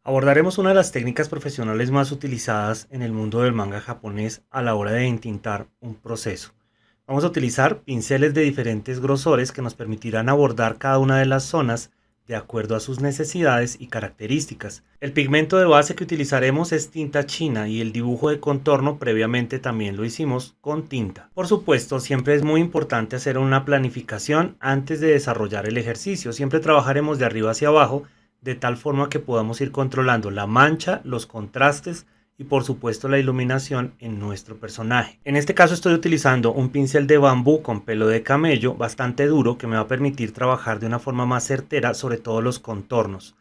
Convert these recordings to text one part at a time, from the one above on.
Abordaremos una de las técnicas profesionales más utilizadas en el mundo del manga japonés a la hora de entintar un proceso. Vamos a utilizar pinceles de diferentes grosores que nos permitirán abordar cada una de las zonas de acuerdo a sus necesidades y características. El pigmento de base que utilizaremos es tinta china y el dibujo de contorno previamente también lo hicimos con tinta. Por supuesto, siempre es muy importante hacer una planificación antes de desarrollar el ejercicio. Siempre trabajaremos de arriba hacia abajo de tal forma que podamos ir controlando la mancha, los contrastes y por supuesto la iluminación en nuestro personaje. En este caso estoy utilizando un pincel de bambú con pelo de camello bastante duro que me va a permitir trabajar de una forma más certera sobre todo los contornos.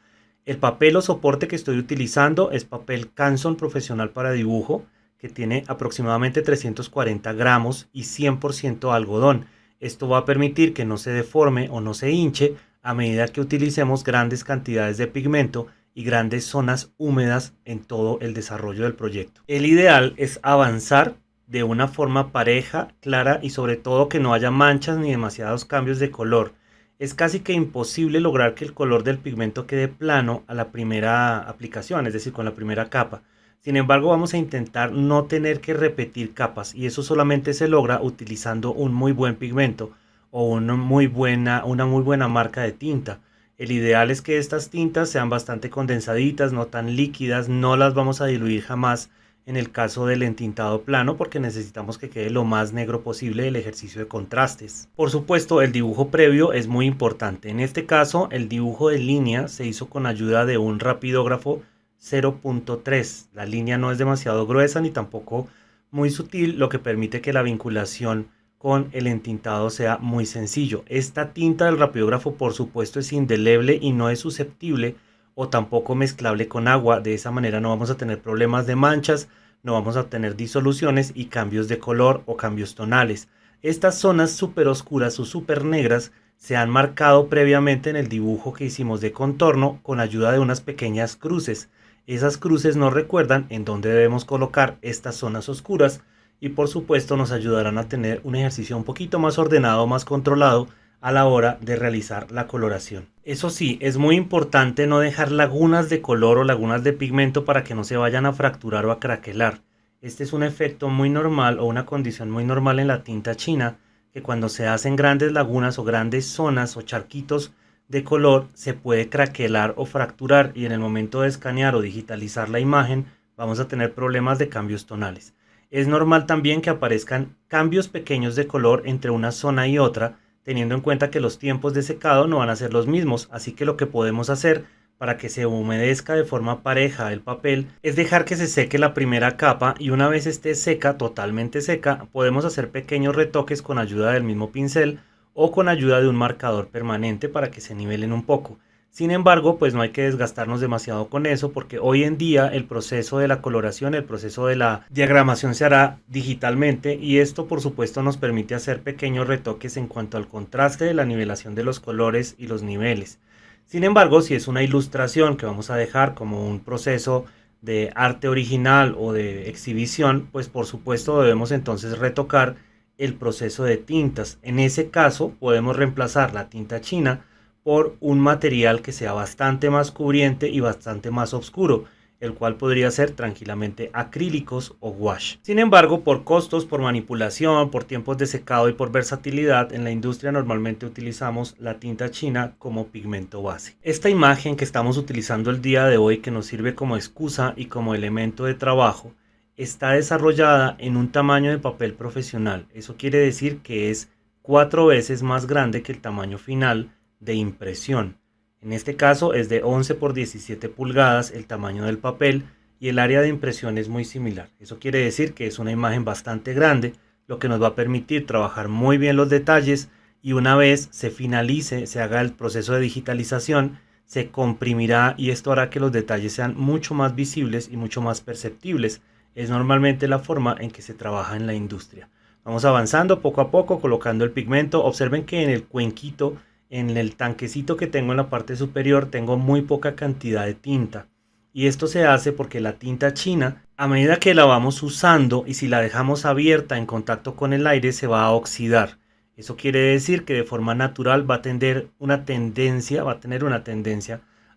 El papel o soporte que estoy utilizando es papel Canson profesional para dibujo que tiene aproximadamente 340 gramos y 100% algodón. Esto va a permitir que no se deforme o no se hinche a medida que utilicemos grandes cantidades de pigmento y grandes zonas húmedas en todo el desarrollo del proyecto. El ideal es avanzar de una forma pareja, clara y sobre todo que no haya manchas ni demasiados cambios de color. Es casi que imposible lograr que el color del pigmento quede plano a la primera aplicación, es decir, con la primera capa. Sin embargo, vamos a intentar no tener que repetir capas y eso solamente se logra utilizando un muy buen pigmento o una muy buena marca de tinta. El ideal es que estas tintas sean bastante condensaditas, no tan líquidas, no las vamos a diluir jamás en el caso del entintado plano porque necesitamos que quede lo más negro posible el ejercicio de contrastes. Por supuesto, el dibujo previo es muy importante. En este caso, el dibujo de línea se hizo con ayuda de un rapidógrafo 0.3. La línea no es demasiado gruesa ni tampoco muy sutil, lo que permite que la vinculación con el entintado sea muy sencillo. Esta tinta del rapidógrafo por supuesto es indeleble y no es susceptible o tampoco mezclable con agua. De esa manera no vamos a tener problemas de manchas, no vamos a tener disoluciones y cambios de color o cambios tonales. Estas zonas súper oscuras o súper negras se han marcado previamente en el dibujo que hicimos de contorno con ayuda de unas pequeñas cruces. Esas cruces nos recuerdan en dónde debemos colocar estas zonas oscuras y por supuesto nos ayudarán a tener un ejercicio un poquito más ordenado, más controlado a la hora de realizar la coloración. Eso sí, es muy importante no dejar lagunas de color o lagunas de pigmento para que no se vayan a fracturar o a craquelar. Este es un efecto muy normal o una condición muy normal en la tinta china, que cuando se hacen grandes lagunas o grandes zonas o charquitos de color se puede craquelar o fracturar y en el momento de escanear o digitalizar la imagen vamos a tener problemas de cambios tonales. Es normal también que aparezcan cambios pequeños de color entre una zona y otra, teniendo en cuenta que los tiempos de secado no van a ser los mismos, así que lo que podemos hacer para que se humedezca de forma pareja el papel es dejar que se seque la primera capa y una vez esté seca, totalmente seca, podemos hacer pequeños retoques con ayuda del mismo pincel o con ayuda de un marcador permanente para que se nivelen un poco. Sin embargo, pues no hay que desgastarnos demasiado con eso porque hoy en día el proceso de la coloración, el proceso de la diagramación se hará digitalmente y esto por supuesto nos permite hacer pequeños retoques en cuanto al contraste de la nivelación de los colores y los niveles. Sin embargo, si es una ilustración que vamos a dejar como un proceso de arte original o de exhibición, pues por supuesto debemos entonces retocar el proceso de tintas. En ese caso podemos reemplazar la tinta china por un material que sea bastante más cubriente y bastante más oscuro, el cual podría ser tranquilamente acrílicos o wash. Sin embargo, por costos, por manipulación, por tiempos de secado y por versatilidad, en la industria normalmente utilizamos la tinta china como pigmento base. Esta imagen que estamos utilizando el día de hoy, que nos sirve como excusa y como elemento de trabajo, está desarrollada en un tamaño de papel profesional. Eso quiere decir que es 4 veces más grande que el tamaño final de impresión. En este caso es de 11 por 17 pulgadas el tamaño del papel y el área de impresión es muy similar. Eso quiere decir que es una imagen bastante grande, lo que nos va a permitir trabajar muy bien los detalles y una vez se finalice, se haga el proceso de digitalización, se comprimirá y esto hará que los detalles sean mucho más visibles y mucho más perceptibles. Es normalmente la forma en que se trabaja en la industria. Vamos avanzando poco a poco colocando el pigmento. Observen que en el cuenquito, en el tanquecito que tengo en la parte superior, tengo muy poca cantidad de tinta. Y esto se hace porque la tinta china, a medida que la vamos usando y si la dejamos abierta en contacto con el aire, se va a oxidar. Eso quiere decir que de forma natural va a tener una tendencia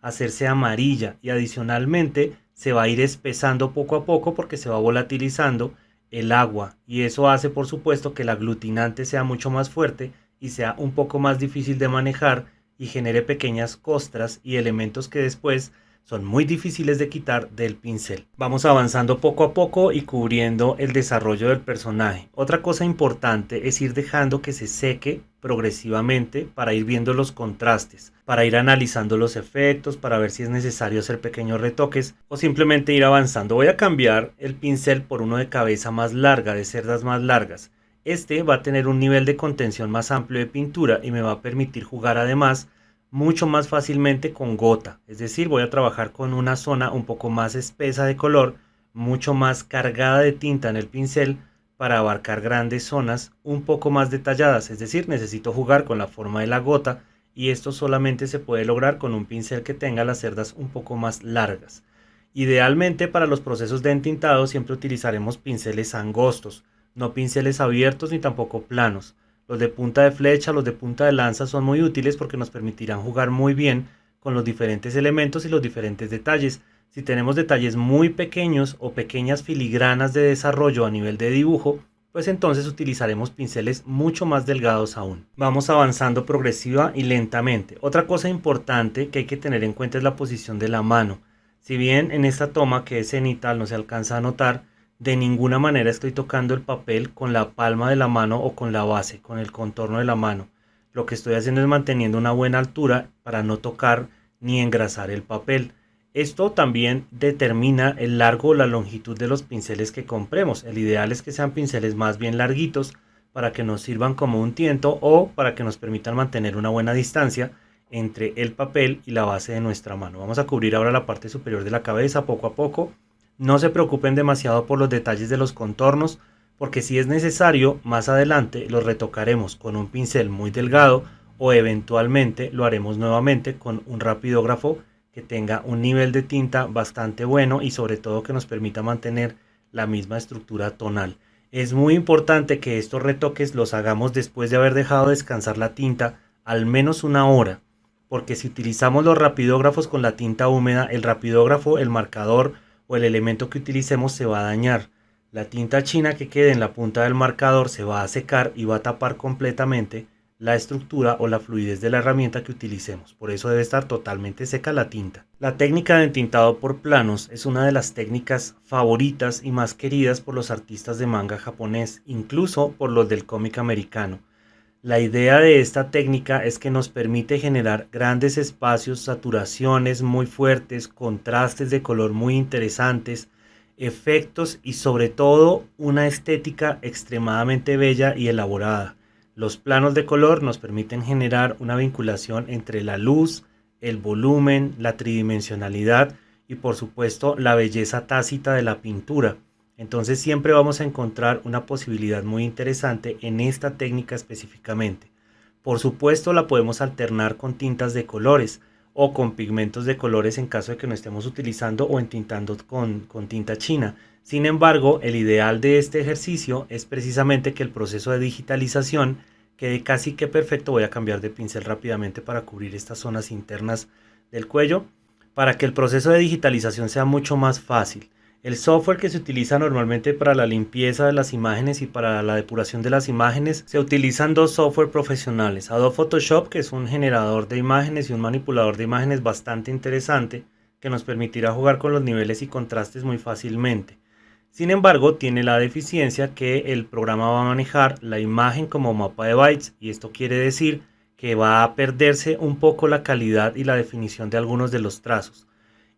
hacerse amarilla y adicionalmente se va a ir espesando poco a poco porque se va volatilizando el agua y eso hace por supuesto que el aglutinante sea mucho más fuerte y sea un poco más difícil de manejar y genere pequeñas costras y elementos que después son muy difíciles de quitar del pincel. Vamos avanzando poco a poco y cubriendo el desarrollo del personaje. Otra cosa importante es ir dejando que se seque progresivamente para ir viendo los contrastes, para ir analizando los efectos, para ver si es necesario hacer pequeños retoques o simplemente ir avanzando. Voy a cambiar el pincel por uno de cabeza más larga, de cerdas más largas. Este va a tener un nivel de contención más amplio de pintura y me va a permitir jugar además mucho más fácilmente con gota, es decir, voy a trabajar con una zona un poco más espesa de color, mucho más cargada de tinta en el pincel para abarcar grandes zonas un poco más detalladas, es decir, necesito jugar con la forma de la gota y esto solamente se puede lograr con un pincel que tenga las cerdas un poco más largas. Idealmente para los procesos de entintado siempre utilizaremos pinceles angostos, no pinceles abiertos ni tampoco planos. Los de punta de flecha, los de punta de lanza son muy útiles porque nos permitirán jugar muy bien con los diferentes elementos y los diferentes detalles. Si tenemos detalles muy pequeños o pequeñas filigranas de desarrollo a nivel de dibujo, pues entonces utilizaremos pinceles mucho más delgados aún. Vamos avanzando progresiva y lentamente. Otra cosa importante que hay que tener en cuenta es la posición de la mano. Si bien en esta toma que es cenital no se alcanza a notar, de ninguna manera estoy tocando el papel con la palma de la mano o con la base, con el contorno de la mano. Lo que estoy haciendo es manteniendo una buena altura para no tocar ni engrasar el papel. Esto también determina el largo o la longitud de los pinceles que compremos. El ideal es que sean pinceles más bien larguitos para que nos sirvan como un tiento o para que nos permitan mantener una buena distancia entre el papel y la base de nuestra mano. Vamos a cubrir ahora la parte superior de la cabeza poco a poco. No se preocupen demasiado por los detalles de los contornos, porque si es necesario, más adelante los retocaremos con un pincel muy delgado o eventualmente lo haremos nuevamente con un rapidógrafo que tenga un nivel de tinta bastante bueno y sobre todo que nos permita mantener la misma estructura tonal. Es muy importante que estos retoques los hagamos después de haber dejado descansar la tinta al menos una hora, porque si utilizamos los rapidógrafos con la tinta húmeda, el rapidógrafo, el marcador o el elemento que utilicemos se va a dañar. La tinta china que quede en la punta del marcador se va a secar y va a tapar completamente la estructura o la fluidez de la herramienta que utilicemos. Por eso debe estar totalmente seca la tinta. La técnica de entintado por planos es una de las técnicas favoritas y más queridas por los artistas de manga japonés, incluso por los del cómic americano. La idea de esta técnica es que nos permite generar grandes espacios, saturaciones muy fuertes, contrastes de color muy interesantes, efectos y sobre todo una estética extremadamente bella y elaborada. Los planos de color nos permiten generar una vinculación entre la luz, el volumen, la tridimensionalidad y por supuesto la belleza tácita de la pintura. Entonces siempre vamos a encontrar una posibilidad muy interesante en esta técnica específicamente. Por supuesto la podemos alternar con tintas de colores o con pigmentos de colores en caso de que no estemos utilizando o entintando con tinta china. Sin embargo, el ideal de este ejercicio es precisamente que el proceso de digitalización quede casi que perfecto. Voy a cambiar de pincel rápidamente para cubrir estas zonas internas del cuello, para que el proceso de digitalización sea mucho más fácil. El software que se utiliza normalmente para la limpieza de las imágenes y para la depuración de las imágenes, se utilizan dos software profesionales. Adobe Photoshop, que es un generador de imágenes y un manipulador de imágenes bastante interesante, que nos permitirá jugar con los niveles y contrastes muy fácilmente. Sin embargo, tiene la deficiencia que el programa va a manejar la imagen como mapa de bytes, y esto quiere decir que va a perderse un poco la calidad y la definición de algunos de los trazos.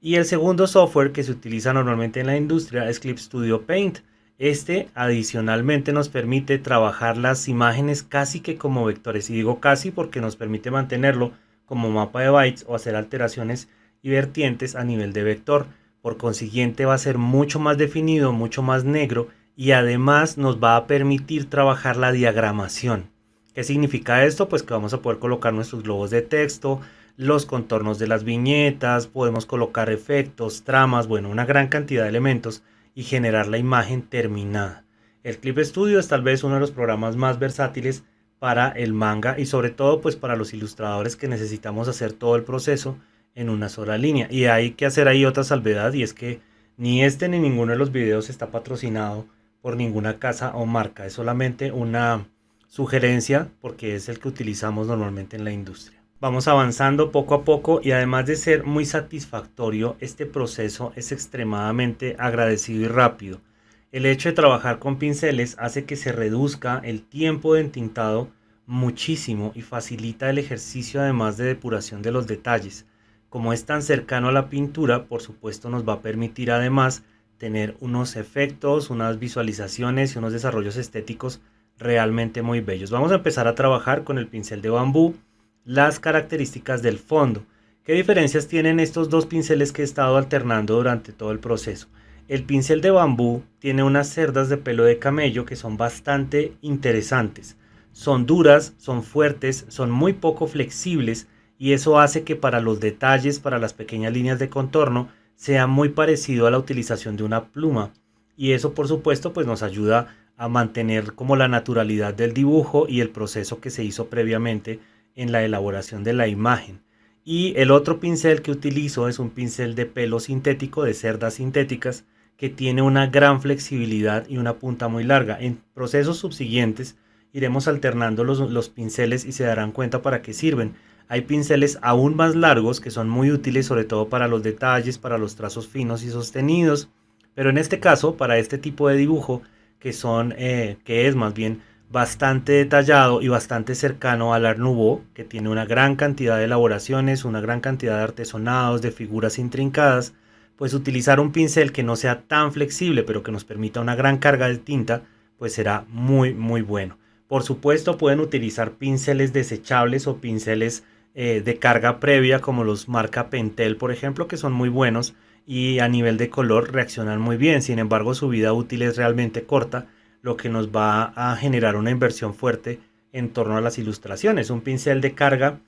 Y el segundo software que se utiliza normalmente en la industria es Clip Studio Paint. Este adicionalmente nos permite trabajar las imágenes casi que como vectores, y digo casi porque nos permite mantenerlo como mapa de bytes o hacer alteraciones y vertientes a nivel de vector. Por consiguiente va a ser mucho más definido, mucho más negro, y además nos va a permitir trabajar la diagramación. ¿Qué significa esto? Pues que vamos a poder colocar nuestros globos de texto, los contornos de las viñetas, podemos colocar efectos, tramas, bueno, una gran cantidad de elementos y generar la imagen terminada. El Clip Studio es tal vez uno de los programas más versátiles para el manga y sobre todo pues para los ilustradores que necesitamos hacer todo el proceso en una sola línea. Y hay que hacer ahí otra salvedad, y es que ni este ni ninguno de los videos está patrocinado por ninguna casa o marca. Es solamente una sugerencia porque es el que utilizamos normalmente en la industria. Vamos avanzando poco a poco, y además de ser muy satisfactorio, este proceso es extremadamente agradecido y rápido. El hecho de trabajar con pinceles hace que se reduzca el tiempo de entintado muchísimo y facilita el ejercicio, además de depuración de los detalles. Como es tan cercano a la pintura, por supuesto nos va a permitir además tener unos efectos, unas visualizaciones y unos desarrollos estéticos realmente muy bellos. Vamos a empezar a trabajar con el pincel de bambú las características del fondo. ¿Qué diferencias tienen estos dos pinceles que he estado alternando durante todo el proceso? El pincel de bambú tiene unas cerdas de pelo de camello que son bastante interesantes. Son duras, son fuertes, son muy poco flexibles, y eso hace que para los detalles, para las pequeñas líneas de contorno, sea muy parecido a la utilización de una pluma. Y eso, por supuesto, pues nos ayuda a mantener como la naturalidad del dibujo y el proceso que se hizo previamente en la elaboración de la imagen. Y el otro pincel que utilizo es un pincel de pelo sintético, de cerdas sintéticas, que tiene una gran flexibilidad y una punta muy larga. En procesos subsiguientes iremos alternando los pinceles y se darán cuenta para qué sirven. Hay pinceles aún más largos que son muy útiles, sobre todo para los detalles, para los trazos finos y sostenidos, pero en este caso, para este tipo de dibujo, que es más bien bastante detallado y bastante cercano al Art Nouveau, que tiene una gran cantidad de elaboraciones, una gran cantidad de artesonados, de figuras intrincadas, pues utilizar un pincel que no sea tan flexible, pero que nos permita una gran carga de tinta, pues será muy bueno. Por supuesto, pueden utilizar pinceles desechables o pinceles de carga previa, como los marca Pentel, por ejemplo, que son muy buenos y a nivel de color reaccionan muy bien. Sin embargo, su vida útil es realmente corta, lo que nos va a generar una inversión fuerte en torno a las ilustraciones. Un pincel de carga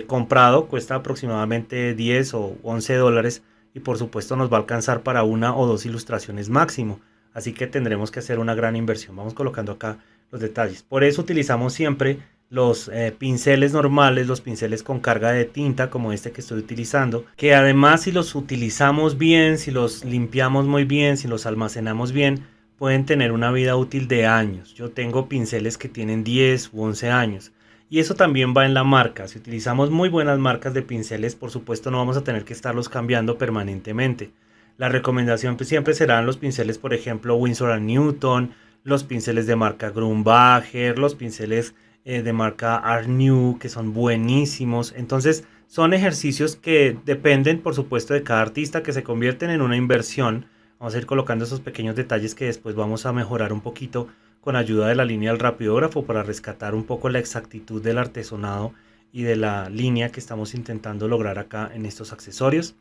comprado cuesta aproximadamente 10 o 11 dólares, y por supuesto nos va a alcanzar para una o dos ilustraciones máximo. Así que tendremos que hacer una gran inversión. Vamos colocando acá los detalles. Por eso utilizamos siempre los pinceles normales, los pinceles con carga de tinta como este que estoy utilizando, que además, si los utilizamos bien, si los limpiamos muy bien, si los almacenamos bien, pueden tener una vida útil de años. Yo tengo pinceles que tienen 10 u 11 años. Y eso también va en la marca. Si utilizamos muy buenas marcas de pinceles, por supuesto no vamos a tener que estarlos cambiando permanentemente. La recomendación pues siempre serán los pinceles, por ejemplo, Winsor & Newton, los pinceles de marca Grumbacher, los pinceles de marca Art Nouveau, que son buenísimos. Entonces son ejercicios que dependen, por supuesto, de cada artista, que se convierten en una inversión. Vamos a ir colocando esos pequeños detalles que después vamos a mejorar un poquito con ayuda de la línea del rapidógrafo, para rescatar un poco la exactitud del artesonado y de la línea que estamos intentando lograr acá en estos accesorios.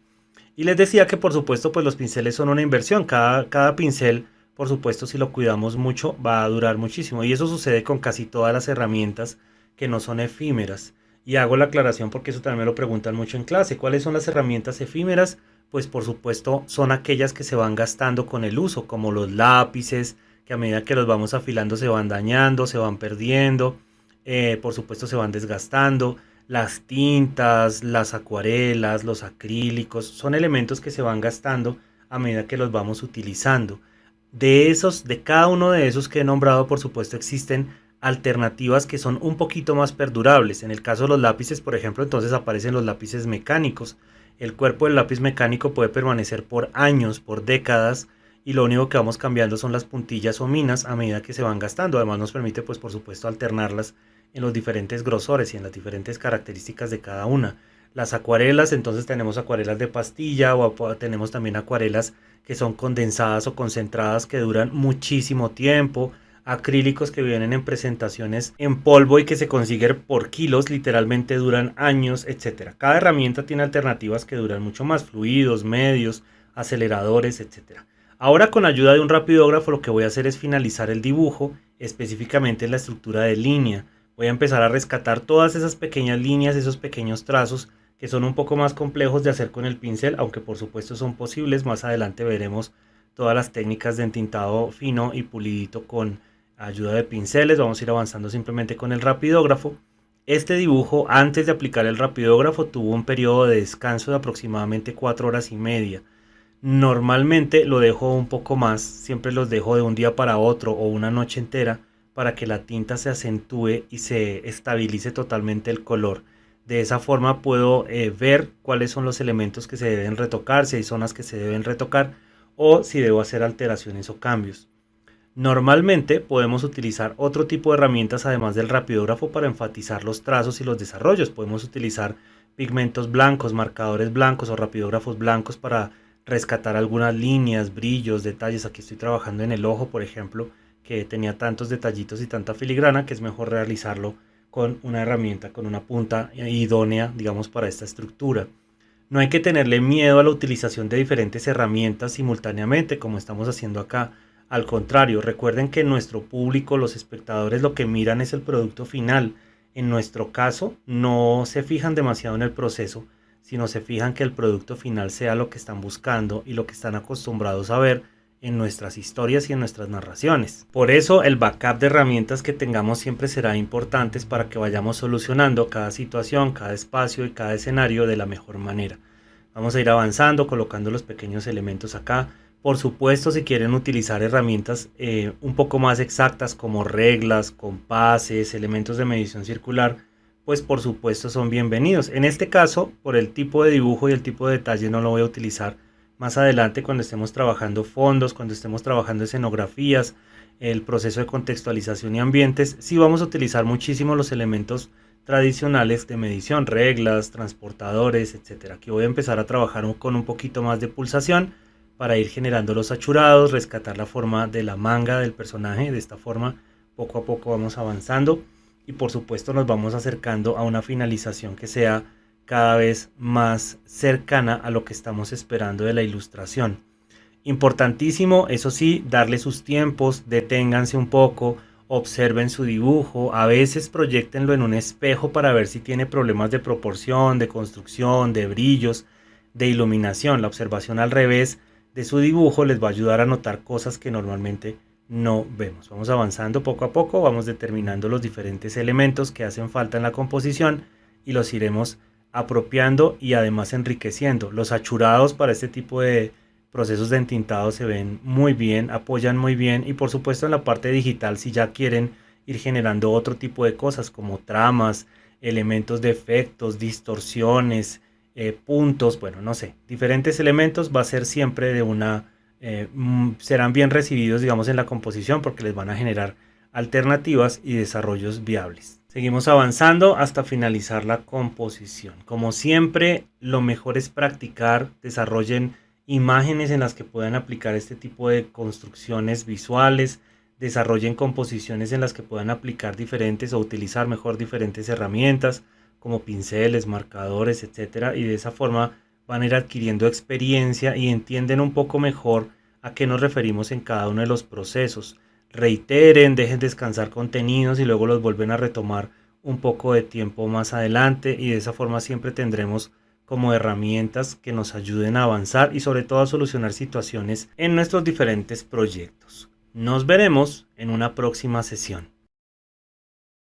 Y les decía que por supuesto pues los pinceles son una inversión. Cada pincel, por supuesto, si lo cuidamos mucho, va a durar muchísimo, y eso sucede con casi todas las herramientas que no son efímeras. Y hago la aclaración porque eso también me lo preguntan mucho en clase. ¿Cuáles son las herramientas efímeras? Pues por supuesto son aquellas que se van gastando con el uso, como los lápices, que a medida que los vamos afilando se van dañando, se van perdiendo, por supuesto se van desgastando. Las tintas, las acuarelas, los acrílicos, son elementos que se van gastando a medida que los vamos utilizando. De cada uno de esos que he nombrado, por supuesto existen alternativas que son un poquito más perdurables. En el caso de los lápices, por ejemplo, entonces aparecen los lápices mecánicos. El cuerpo del lápiz mecánico puede permanecer por años, por décadas, y lo único que vamos cambiando son las puntillas o minas a medida que se van gastando. Además nos permite, pues por supuesto, alternarlas en los diferentes grosores y en las diferentes características de cada una. Las acuarelas, entonces tenemos acuarelas de pastilla, o tenemos también acuarelas que son condensadas o concentradas, que duran muchísimo tiempo. Acrílicos que vienen en presentaciones en polvo y que se consiguen por kilos, literalmente duran años, etcétera. Cada herramienta tiene alternativas que duran mucho más: fluidos, medios, aceleradores, etcétera. Ahora, con ayuda de un rapidógrafo, lo que voy a hacer es finalizar el dibujo, específicamente en la estructura de línea. Voy a empezar a rescatar todas esas pequeñas líneas, esos pequeños trazos que son un poco más complejos de hacer con el pincel, aunque por supuesto son posibles. Más adelante veremos todas las técnicas de entintado fino y pulidito con ayuda de pinceles. Vamos a ir avanzando simplemente con el rapidógrafo. Este dibujo, antes de aplicar el rapidógrafo, tuvo un periodo de descanso de aproximadamente 4 horas y media. Normalmente lo dejo un poco más, siempre los dejo de un día para otro o una noche entera para que la tinta se acentúe y se estabilice totalmente el color. De esa forma puedo ver cuáles son los elementos que se deben retocar, si hay zonas que se deben retocar o si debo hacer alteraciones o cambios. Normalmente podemos utilizar otro tipo de herramientas además del rapidógrafo para enfatizar los trazos y los desarrollos. Podemos utilizar pigmentos blancos, marcadores blancos o rapidógrafos blancos para rescatar algunas líneas, brillos, detalles. Aquí estoy trabajando en el ojo, por ejemplo, que tenía tantos detallitos y tanta filigrana que es mejor realizarlo con una herramienta, con una punta idónea, digamos, para esta estructura. No hay que tenerle miedo a la utilización de diferentes herramientas simultáneamente, como estamos haciendo acá. Al contrario, recuerden que nuestro público, los espectadores, lo que miran es el producto final. En nuestro caso, no se fijan demasiado en el proceso, sino se fijan que el producto final sea lo que están buscando y lo que están acostumbrados a ver en nuestras historias y en nuestras narraciones. Por eso el backup de herramientas que tengamos siempre será importante para que vayamos solucionando cada situación, cada espacio y cada escenario de la mejor manera. Vamos a ir avanzando, colocando los pequeños elementos acá. Por supuesto, si quieren utilizar herramientas un poco más exactas como reglas, compases, elementos de medición circular, pues por supuesto son bienvenidos. En este caso, por el tipo de dibujo y el tipo de detalle no lo voy a utilizar. Más adelante, cuando estemos trabajando fondos, cuando estemos trabajando escenografías, el proceso de contextualización y ambientes, sí vamos a utilizar muchísimo los elementos tradicionales de medición, reglas, transportadores, etcétera. Aquí voy a empezar a trabajar con un poquito más de pulsación para ir generando los achurados, rescatar la forma de la manga del personaje. De esta forma, poco a poco vamos avanzando y por supuesto nos vamos acercando a una finalización que sea cada vez más cercana a lo que estamos esperando de la ilustración. Importantísimo, eso sí, darle sus tiempos, deténganse un poco, observen su dibujo, a veces proyéctenlo en un espejo para ver si tiene problemas de proporción, de construcción, de brillos, de iluminación. La observación al revés de su dibujo les va a ayudar a notar cosas que normalmente no vemos. Vamos avanzando poco a poco, vamos determinando los diferentes elementos que hacen falta en la composición y los iremos apropiando y además enriqueciendo. Los achurados para este tipo de procesos de entintado se ven muy bien, apoyan muy bien y por supuesto en la parte digital si ya quieren ir generando otro tipo de cosas como tramas, elementos de efectos, distorsiones, puntos, bueno, no sé, diferentes elementos va a ser siempre de una, serán bien recibidos digamos en la composición porque les van a generar alternativas y desarrollos viables. Seguimos avanzando hasta finalizar la composición. Como siempre, lo mejor es practicar, desarrollen imágenes en las que puedan aplicar este tipo de construcciones visuales, desarrollen composiciones en las que puedan aplicar diferentes o utilizar mejor diferentes herramientas como pinceles, marcadores, etcétera, y de esa forma van a ir adquiriendo experiencia y entienden un poco mejor a qué nos referimos en cada uno de los procesos. Reiteren, dejen descansar contenidos y luego los vuelven a retomar un poco de tiempo más adelante y de esa forma siempre tendremos como herramientas que nos ayuden a avanzar y sobre todo a solucionar situaciones en nuestros diferentes proyectos. Nos veremos en una próxima sesión.